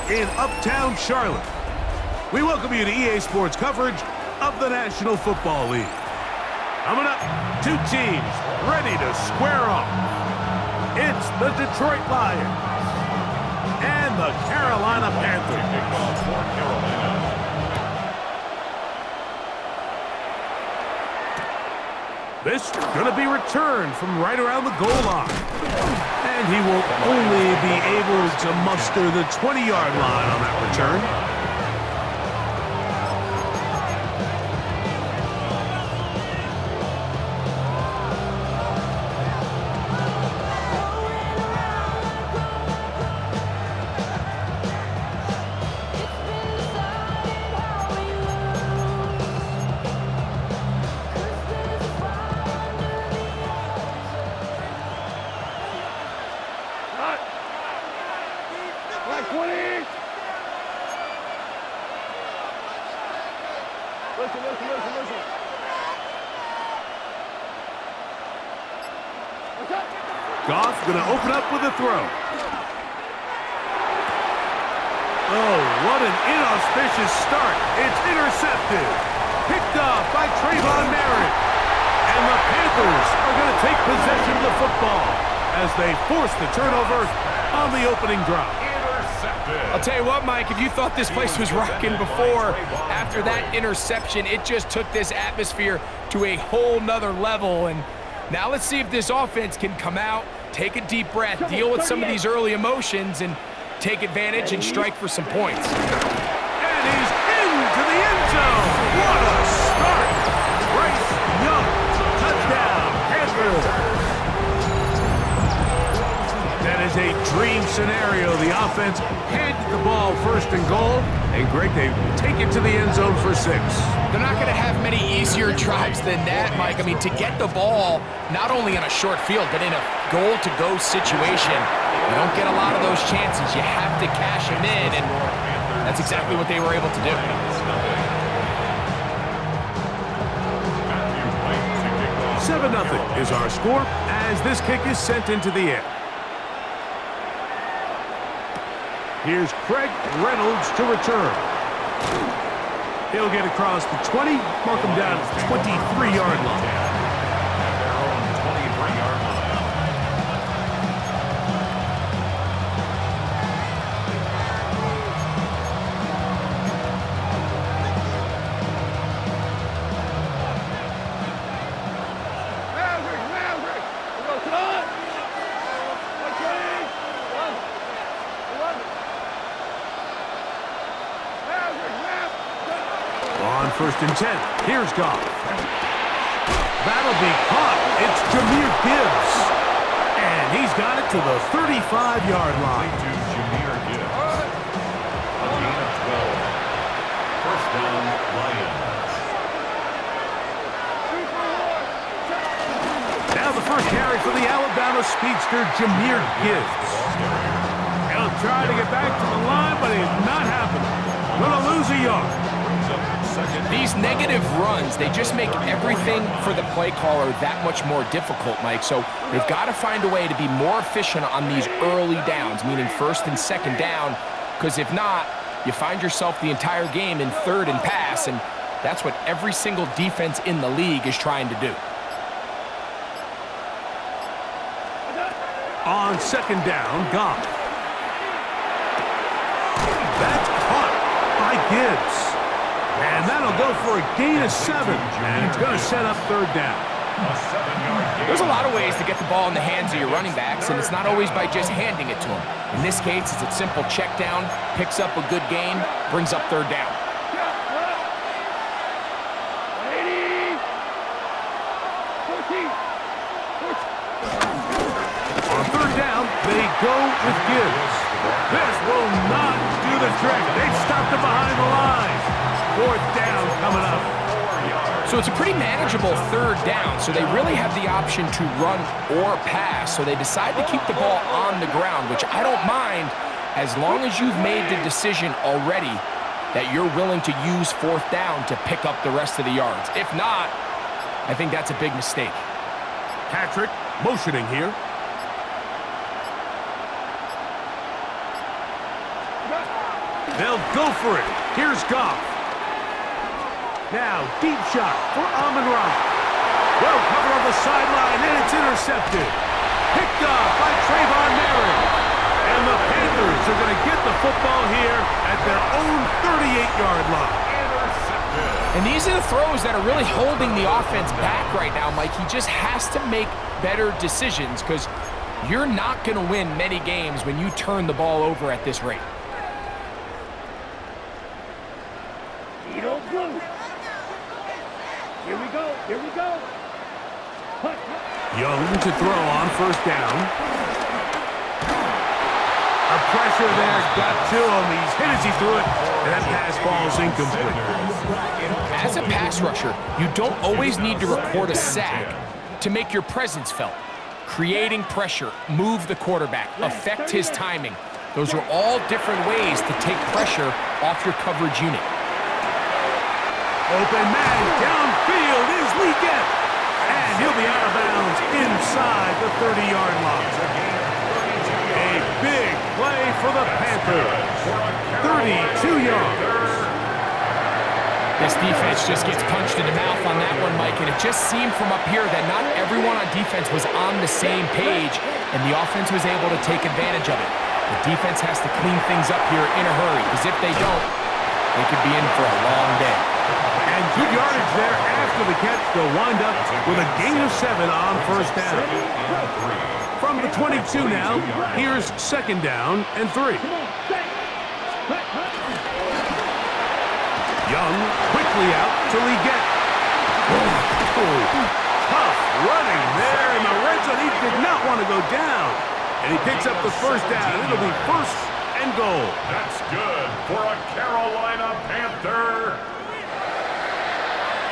in Uptown Charlotte. We welcome you to EA Sports coverage of the National Football League. Coming up, two teams ready to square off. It's the Detroit Lions and the Carolina Panthers. This going to be returned from right around the goal line. And he will only be able to muster the 20-yard line on that return. Goff going to open up with a throw. Oh, what an inauspicious start. It's intercepted. Picked off by Trayvon Merritt. And the Panthers are going to take possession of the football as they force the turnover on the opening drive. I'll tell you what, Mike, if you thought this place was rocking before, after that interception, it just took this atmosphere to a whole nother level. And now let's see if this offense can come out, take a deep breath, deal with some of these early emotions, and take advantage and strike for some points. And he's into the end zone. What a start. Bryce Young, touchdown, Panthers. That is a dream scenario. The offense handed the ball first and goal. And Greg, they take it to the end zone for 6. They're not going to have many easier drives than that, Mike. I mean, to get the ball, not only in a short field, but in a goal-to-go situation, you don't get a lot of those chances. You have to cash them in, and that's exactly what they were able to do. 7-0 is our score as this kick is sent into the air. Here's Craig Reynolds to return. He'll get across the 20, mark him down at the 23-yard line. On 1st and 10, here's Goff. That'll be caught. It's Jahmyr Gibbs. And he's got it to the 35-yard line. Jahmyr Gibbs. A gain of 12. First down, Lions. Now the first carry for the Alabama speedster, Jahmyr Gibbs. He'll try to get back to the line, but it's not happening. Gonna lose a yard. These negative runs, they just make everything for the play caller that much more difficult, Mike. So they've got to find a way to be more efficient on these early downs, meaning 1st and 2nd down, because if not, you find yourself the entire game in 3rd and pass, and that's what every single defense in the league is trying to do. On 2nd down, Goff. That's caught by Gibbs. And that'll go for a gain of 7. And it's going to set up 3rd down. There's a lot of ways to get the ball in the hands of your running backs, and it's not always by just handing it to them. In this case, it's a simple check down, picks up a good gain, brings up 3rd down. On 3rd down, they go with Gibbs. This will not do the trick. They've stopped it behind the line. 4th down coming up. So it's a pretty manageable 3rd down, so they really have the option to run or pass. So they decide to keep the ball on the ground, which I don't mind as long as you've made the decision already that you're willing to use 4th down to pick up the rest of the yards. If not, I think that's a big mistake. Patrick motioning here. They'll go for it. Here's Goff. Now, deep shot for Amon-Ra. Well covered on the sideline, and it's intercepted. Picked off by Trayvon Merritt. And the Panthers are going to get the football here at their own 38-yard line. And these are the throws that are really holding the offense back right now, Mike. He just has to make better decisions because you're not going to win many games when you turn the ball over at this rate. Here we go. Here we go. Young to throw on first down. A pressure there got to him. He's hit as he threw it, and that pass falls incomplete. As a pass rusher, you don't always need to record a sack to make your presence felt. Creating pressure, move the quarterback, affect his timing. Those are all different ways to take pressure off your coverage unit. Open man, downfield is Legette. And he'll be out of bounds inside the 30-yard line. A big play for the Panthers. 32 yards. This defense just gets punched in the mouth on that one, Mike, and it just seemed from up here that not everyone on defense was on the same page, and the offense was able to take advantage of it. The defense has to clean things up here in a hurry, because if they don't, they could be in for a long day. And good yardage there after the catch. They'll wind up with a gain of 7 on first down. From the 22 now, here's second down and 3. Young quickly out to Legette. Tough running there in the red zone. He did not want to go down. And he picks up the first down. It'll be first and goal. That's good for a Carolina Panther.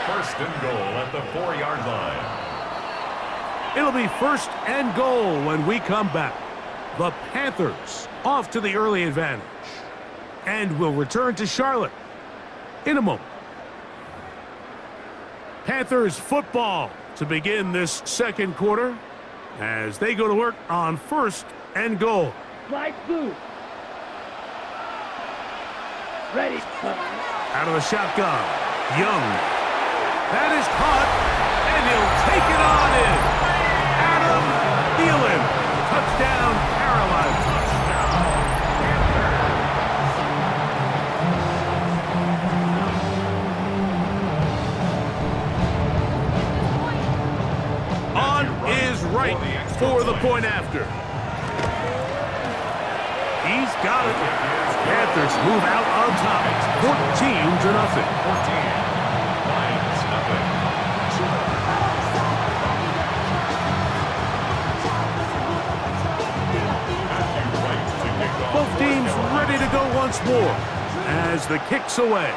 First and goal at the 4-yard line. It'll be first and goal when we come back. The Panthers off to the early advantage. And will return to Charlotte in a moment. Panthers football to begin this second quarter as they go to work on first and goal. Flight blue. Ready. Out of the shotgun, Young. That is caught, and he'll take it on in. Adam Thielen. Touchdown, Carolina. On is right for the point after. He's got it. Panthers move out on top. 14-0. 14. Lions, nothing. Both teams ready to go once more as the kick's away.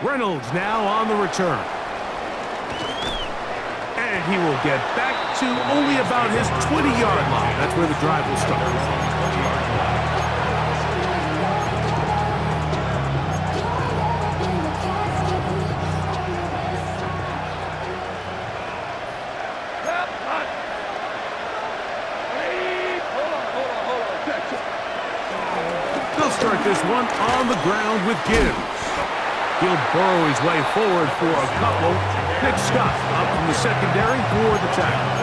Reynolds now on the return. And he will get back to only about his 20-yard line. That's where the drive will start. They'll start this one on the ground with Gibbs. He'll burrow his way forward for a couple. Nick Scott up from the secondary for the tackle.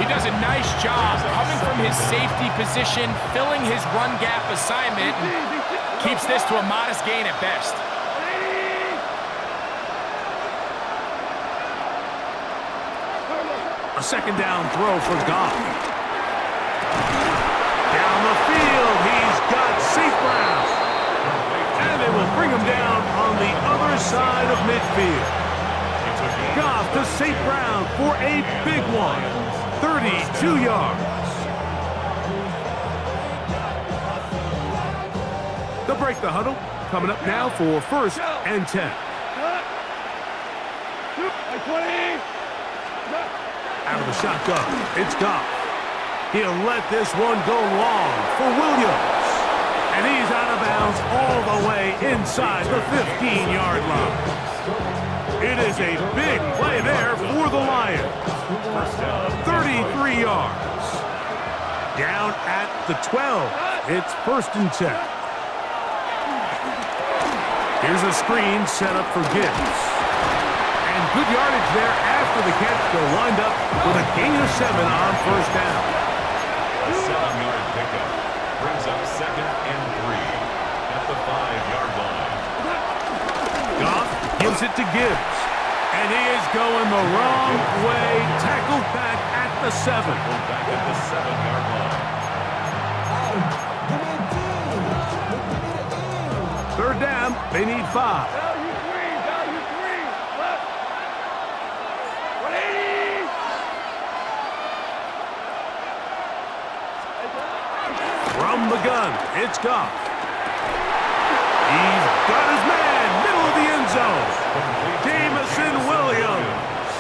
He does a nice job coming from his safety position, filling his run gap assignment, and keeps this to a modest gain at best. A second down throw for Goff. Down the field, he's got St. Brown. And they will bring him down on the other side of midfield. Goff to St. Brown for a big one. 32 yards. They'll break the huddle. Coming up now for first and 10. Out of the shotgun, it's Goff. He'll let this one go long for Williams. And he's out of bounds all the way inside the 15-yard line. It is a big play there for the Lions. 33 yards. Down at the 12. It's 1st and 10. Here's a screen set up for Gibbs. And good yardage there after the catch. They'll wind up with a gain of 7 on 1st down. A 7-yard pickup brings up 2nd and 3 at the 5-yard line. Goff gives it to Gibbs. And he is going the wrong way. Tackled back at the 7. Back at the 7-yard line. 3rd down, they need 5. Value 3. Left. 180. From the gun, it's Goff. He's got his man, middle of the end zone. Jamison Williams.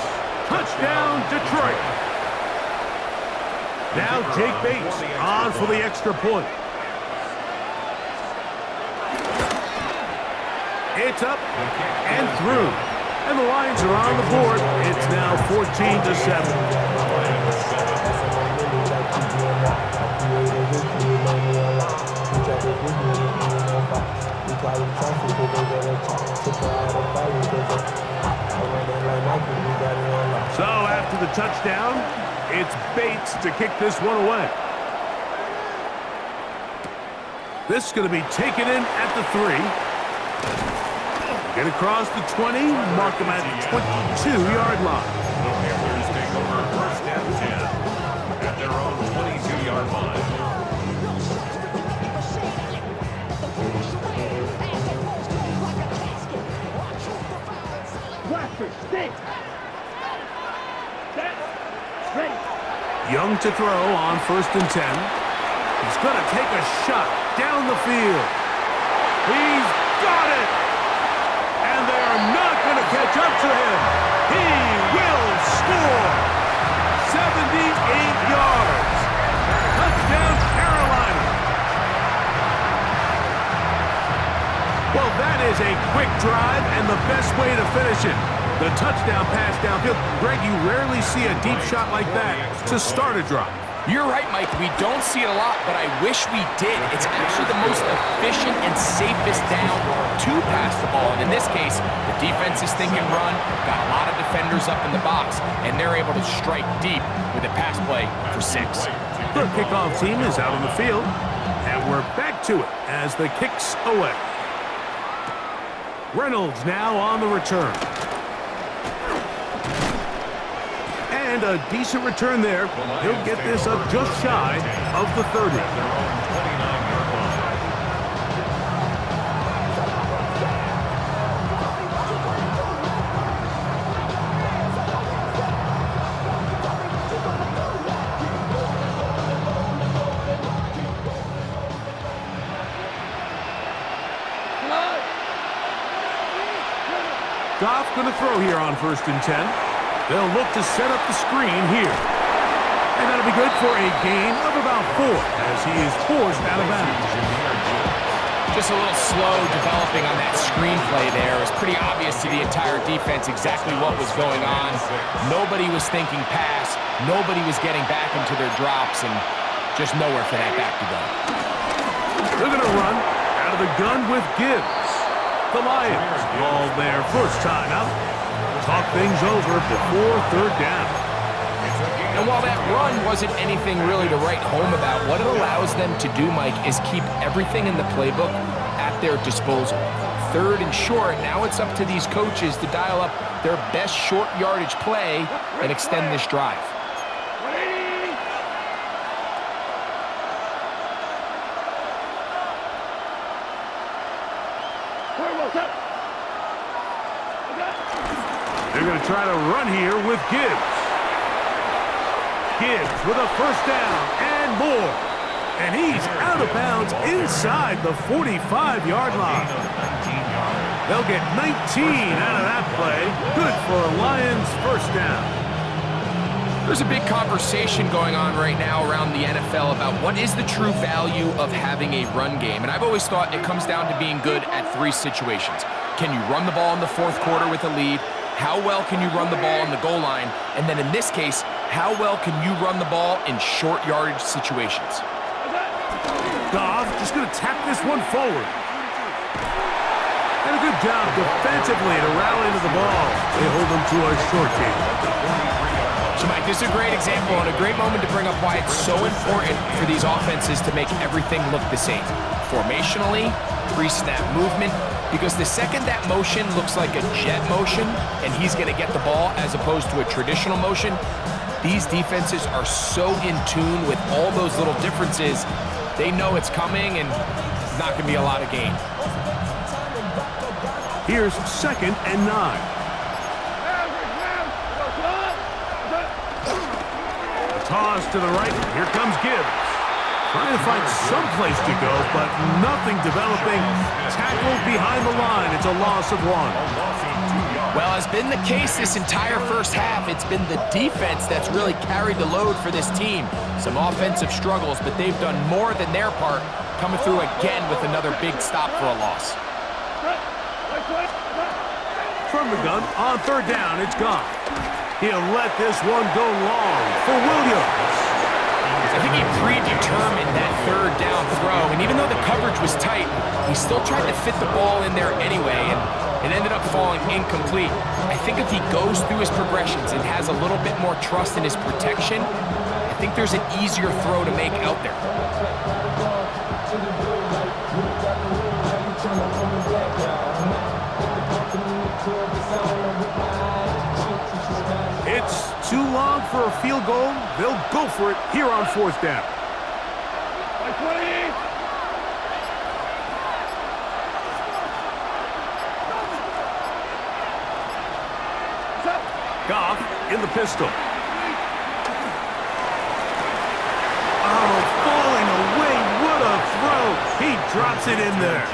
Touchdown, Detroit. Now Jake Bates on for the extra point. It's up and through. And the Lions are on the board. It's now 14-7. So after the touchdown, it's Bates to kick this one away. This is going to be taken in at the 3. Get across the 20, mark them at the 22-yard line. The Panthers take over 1st and 10 at their own 22-yard line. Blaster, stay. Set. Ready. Young to throw on 1st and 10. He's going to take a shot down the field. He's got it! And they are not going to catch up to him. He will score. 78 yards. Touchdown, Carolina. Well, that is a quick drive and the best way to finish it. The touchdown pass downfield. Greg, you rarely see a deep shot like that to start a drive. You're right, Mike. We don't see it a lot, but I wish we did. It's actually the most efficient and safest down to pass the ball. And in this case, the defense is thinking run, got a lot of defenders up in the box, and they're able to strike deep with a pass play for 6. The kickoff team is out on the field, and we're back to it as the kick's away. Reynolds now on the return. And a decent return there. He'll get this up just shy of the 30. Their own 29-yard line. Goff going to throw here on 1st and 10. They'll look to set up the screen here. And that'll be good for a gain of about 4 as he is forced out of bounds. Just a little slow developing on that screenplay there. It was pretty obvious to the entire defense exactly what was going on. Nobody was thinking pass. Nobody was getting back into their drops, and just nowhere for that back to go. They're going to run out of the gun with Gibbs. The Lions ball their first time out. Talk things over before 3rd down. And while that run wasn't anything really to write home about, what it allows them to do, Mike, is keep everything in the playbook at their disposal. 3rd and short, now it's up to these coaches to dial up their best short yardage play and extend this drive. 180. Forward, up. They're going to try to run here with Gibbs. Gibbs with a 1st down and more. And he's out of bounds inside the 45-yard line. They'll get 19 out of that play. Good for a Lions 1st down. There's a big conversation going on right now around the NFL about what is the true value of having a run game. And I've always thought it comes down to being good at 3 situations. Can you run the ball in the 4th quarter with a lead? How well can you run the ball on the goal line? And then in this case, how well can you run the ball in short yardage situations? Goff just going to tap this one forward. And a good job defensively to rally to the ball. They hold them to a short game. So, Mike, this is a great example and a great moment to bring up why it's so important for these offenses to make everything look the same. Formationally, pre-snap movement, because the second that motion looks like a jet motion and he's going to get the ball as opposed to a traditional motion, these defenses are so in tune with all those little differences. They know it's coming and it's not going to be a lot of gain. Here's 2nd and 9. Toss to the right. Here comes Gibbs. Trying to find some place to go, but nothing developing. Tackled behind the line. It's a loss of 1. Well, as been the case this entire first half, it's been the defense that's really carried the load for this team. Some offensive struggles, but they've done more than their part, coming through again with another big stop for a loss. From the gun, on 3rd down, it's Goff. He'll let this one go long for Williams. I think he predetermined that 3rd down throw, and even though the coverage was tight, he still tried to fit the ball in there anyway, and it ended up falling incomplete. I think if he goes through his progressions and has a little bit more trust in his protection, I think there's an easier throw to make out there. It's too long for a field goal. They'll go for it here on 4th down. Goff in the pistol. Oh, falling away. What a throw. He drops it in there.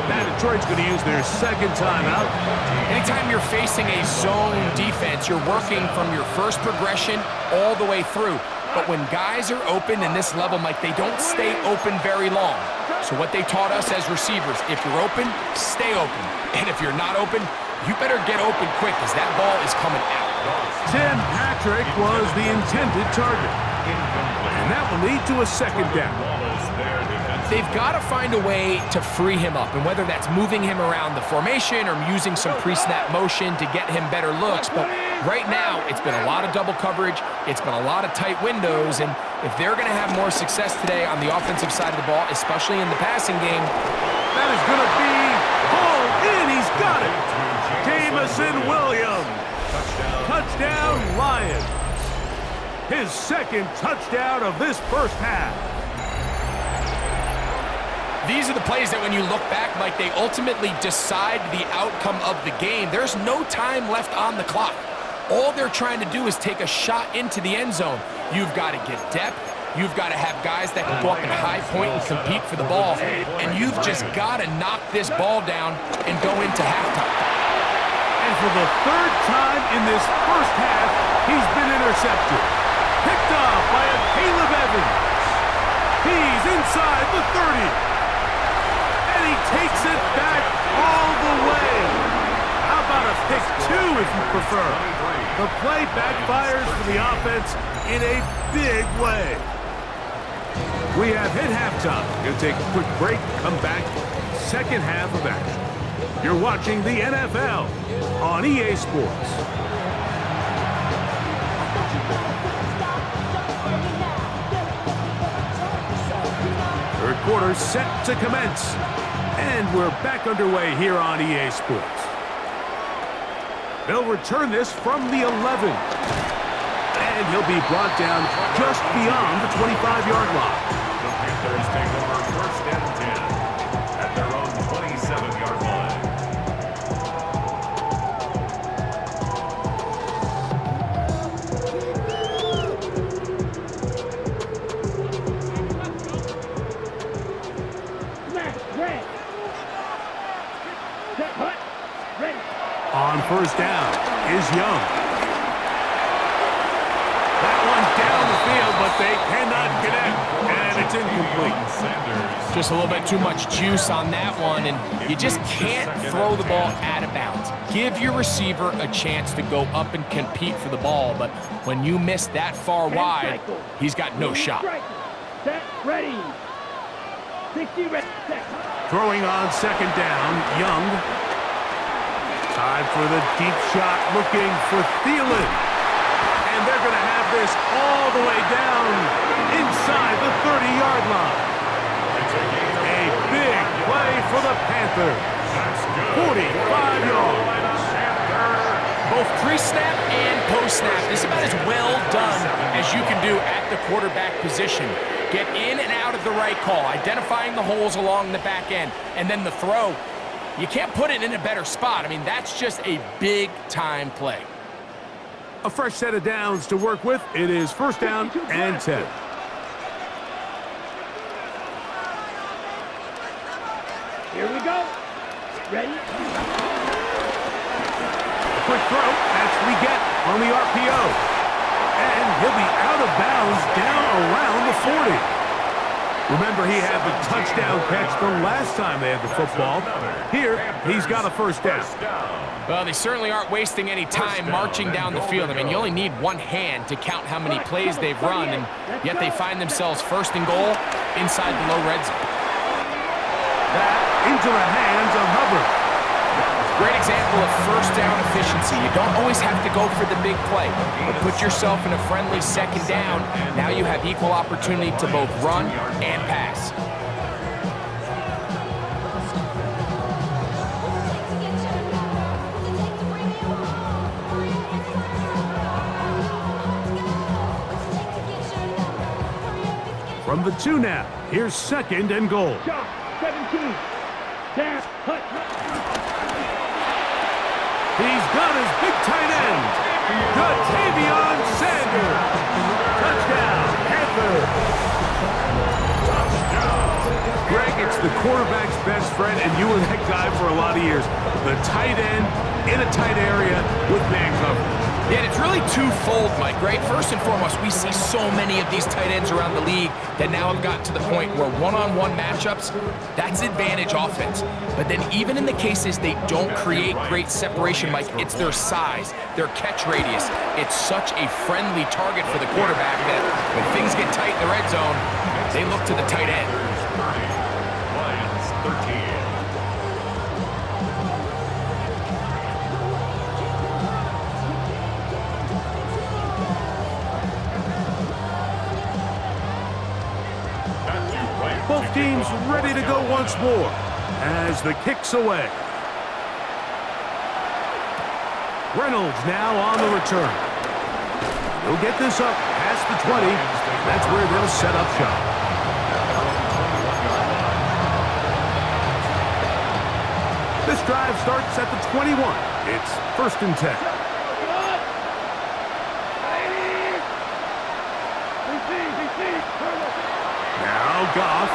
Now Detroit's going to use their 2nd timeout. Anytime you're facing a zone defense, you're working from your first progression all the way through. But when guys are open in this level, Mike, they don't stay open very long. So what they taught us as receivers, if you're open, stay open. And if you're not open, you better get open quick because that ball is coming out. Tim Patrick was the intended target. And that will lead to a 2nd down. They've got to find a way to free him up, and whether that's moving him around the formation or using some pre-snap motion to get him better looks. But right now, it's been a lot of double coverage. It's been a lot of tight windows, and if they're going to have more success today on the offensive side of the ball, especially in the passing game, that is going to be hauled in. He's got it. Jamison Williams. Touchdown, Lions. His 2nd touchdown of this first half. these are the plays that when you look back, Mike, they ultimately decide the outcome of the game. There's no time left on the clock. All they're trying to do is take a shot into the end zone. You've got to get depth. You've got to have guys that can go up and high point and compete for the ball. And you've just got to knock this ball down and go into halftime. And for the third time in this first half, he's been intercepted. Picked off by a Caleb Evans. He's inside the 30. And he takes it back all the way. How about a pick two if you prefer? The play backfires for the offense in a big way. We have hit halftime. We'll take a quick break, come back, second half of action. You're watching the NFL on EA Sports. Third quarter set to commence. And we're back underway here on EA Sports. They'll return this from the 11. And he'll be brought down just beyond the 25-yard line. The Panthers take over first and 10 at their own 27-yard line. Red. Set, hut, ready. On first down is Young. That one down the field, but they cannot connect, and it's incomplete. Just a little bit too much juice on that one, and you just can't throw the ball out of bounds. Give your receiver a chance to go up and compete for the ball, but when you miss that far wide, he's got no shot. Set, ready. 60 ready. Set. Throwing on second down, Young. Time for the deep shot, looking for Thielen. And they're going to have this all the way down inside the 30-yard line. A big play for the Panthers. 45 yards. Both pre-snap and post-snap. This is about as well done as you can do at the quarterback position. Get in and out of the right call, identifying the holes along the back end, and then the throw. You can't put it in a better spot. I mean, that's just a big-time play. A fresh set of downs to work with. It is first down and 10. Here we go. Ready? Quick throw, that's we get on the RPO. And he'll be out of bounds down around the 40. Remember, he had the touchdown catch the last time they had the football. Here, he's got a first down. Well, they certainly aren't wasting any time marching down the field. I mean, you only need one hand to count how many plays they've run, and yet they find themselves first and goal inside the low red zone. That into the hands of Hubbard. Great example of first down efficiency. You don't always have to go for the big play, but put yourself in a friendly second down. Now you have equal opportunity to both run and pass. From the 2 now, here's second and goal. Shot. 17. Down. Hut. He's got his big tight end, Ja'Tavion Sanders. Touchdown, Panthers. Greg, it's the quarterback's best friend, and you were that guy for a lot of years. The tight end in a tight area with man coverage. Yeah, and it's really twofold, Mike, right? First and foremost, we see so many of these tight ends around the league that now have gotten to the point where one-on-one matchups, that's advantage offense. But then even in the cases they don't create great separation, Mike, it's their size, their catch radius. It's such a friendly target for the quarterback that when things get tight in the red zone, they look to the tight end. Lions 13. Both teams ready to go once more as the kick's away. Reynolds now on the return. He'll get this up past the 20. That's where they'll set up shop. This drive starts at the 21. It's first and 10. Now Goff.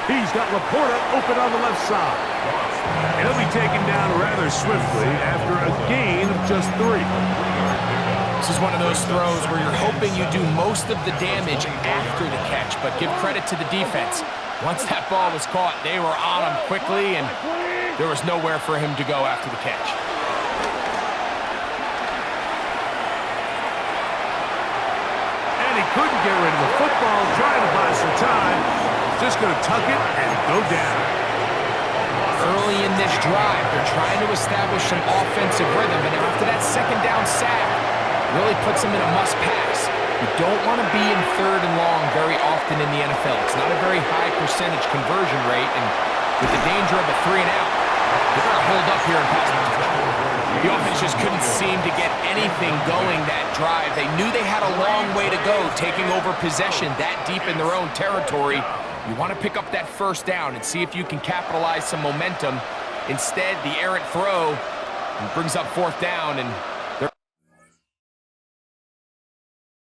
He's got Laporta open on the left side. He'll be taken down rather swiftly after a gain of just 3. This is one of those throws where you're hoping you do most of the damage after the catch, but give credit to the defense. Once that ball was caught, they were on him quickly, and there was nowhere for him to go after the catch. Couldn't get rid of the football, trying to buy some time. Just going to tuck it and go down. Early in this drive, they're trying to establish some offensive rhythm, and after that second down sack, really puts them in a must-pass. You don't want to be in third and long very often in the NFL. It's not a very high percentage conversion rate, and with the danger of a 3-and-out, they're going to hold up here in pass protection. The offense just couldn't seem to get anything going that drive. They knew they had a long way to go, taking over possession that deep in their own territory. You want to pick up that first down and see if you can capitalize some momentum. Instead, the errant throw brings up fourth down, and